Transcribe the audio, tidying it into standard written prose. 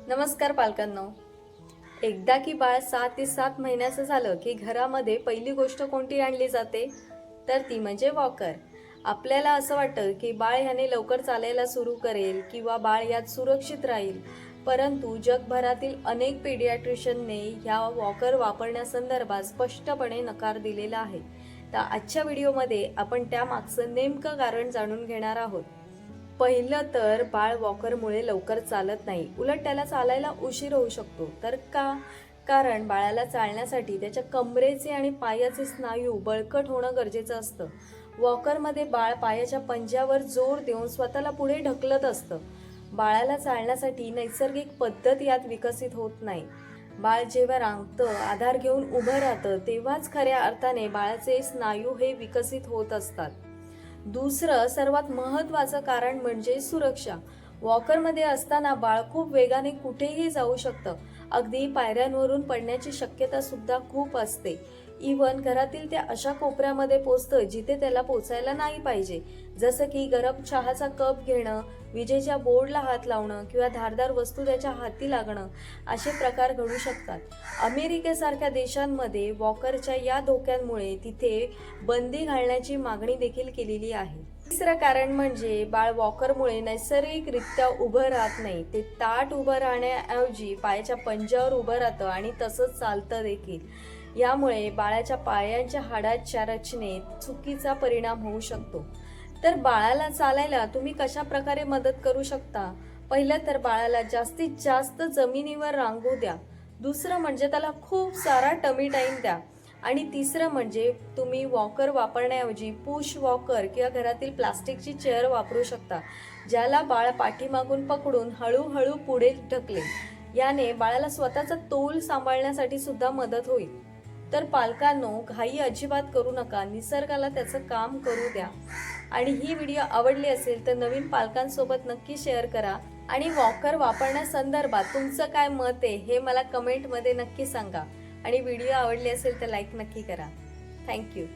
नमस्कार पालकांनो. एकदा की बाळ 6 ते 7 महिन्याचं झालं की घरामध्ये पहिली गोष्ट कोणती आणली जाते, तर ती म्हणजे वॉकर. आपल्याला असं वाटतं की बाळ ह्याने लवकर चालायला सुरू करेल किंवा बाळ यात सुरक्षित राहील. परंतु जगभरातील अनेक पेडियाट्रिशियनने ह्या वॉकर वापरण्यासंदर्भात स्पष्टपणे नकार दिलेला आहे. तर आजच्या व्हिडिओमध्ये आपण त्यामागचं नेमकं कारण जाणून घेणार आहोत. पहिलं तर बाळ वॉकरमुळे लवकर चालत नाही, उलट त्याला चालायला उशीर होऊ शकतो. तर का? कारण बाळाला चालण्यासाठी त्याच्या कमरेचे आणि पायाचे स्नायू बळकट होणं गरजेचं असतं. वॉकरमध्ये बाळ पायाच्या पंज्यावर जोर देऊन स्वतःला पुढे ढकलत असतं. बाळाला चालण्यासाठी नैसर्गिक पद्धत यात विकसित होत नाही. बाळ जेव्हा रांगतं, आधार घेऊन उभं राहतं, तेव्हाच खऱ्या अर्थाने बाळाचे स्नायू हे विकसित होत असतात. दुसरं सर्वात महत्त्वाचं कारण म्हणजे सुरक्षा. वॉकरमध्ये असताना बाळ खूप वेगाने कुठेही जाऊ शकतं. अगदी पायऱ्यांवरून पडण्याची शक्यता सुद्धा खूप असते. इवन घरातील त्या अशा कोपऱ्यामध्ये पोचतं जिथे त्याला पोचायला नाही पाहिजे, जसं की गरम चहाचा कप घेणं, विजेच्या बोर्डला हात लावणं किंवा धारदार वस्तू त्याच्या हाती लागणं, असे प्रकार घडू शकतात. अमेरिकेसारख्या देशांमध्ये वॉकरच्या या धोक्यांमुळे तिथे बंदी घालण्याची मागणी देखील केलेली आहे. तिसरं कारण म्हणजे बाळ वॉकरमुळे नैसर्गिकरित्या उभं राहत नाही. ते ताठ उभं राहण्याऐवजी पायाच्या पंजावर उभं राहतं आणि तसंच चालतं देखील. यामुळे बाळाच्या पायांच्या हाडाच्या रचनेत चुकीचा परिणाम होऊ शकतो. तर बाळाला चालायला तुम्ही कशा प्रकारे मदत करू शकता? पहिलं तर बाळाला जास्तीत जास्त जमिनीवर रांगू द्या. दुसरं म्हणजे त्याला खूप सारा टमी टाईम द्या. आणि तिसरं म्हणजे तुम्ही वॉकर वापरण्याऐवजी पुश वॉकर किंवा घरातील प्लास्टिकची चेअर वापरू शकता, ज्याला बाळ पाठीमागून पकडून हळूहळू पुढे ढकलेल. याने बाळाला स्वतःचा तोल सांभाळण्यासाठी सुद्धा मदत होईल. तर पालकांनो, घाई अजिबात करू नका, निसर्गाला त्याचं काम करू द्या. आणि ही व्हिडिओ आवडली असेल तर नवीन पालकांसोबत नक्की शेअर करा. आणि वॉकर वापरण्यासंदर्भात तुमचं काय मत आहे हे मला कमेंटमध्ये नक्की सांगा. आणि व्हिडिओ आवडली असेल तर लाईक नक्की करा. थँक्यू.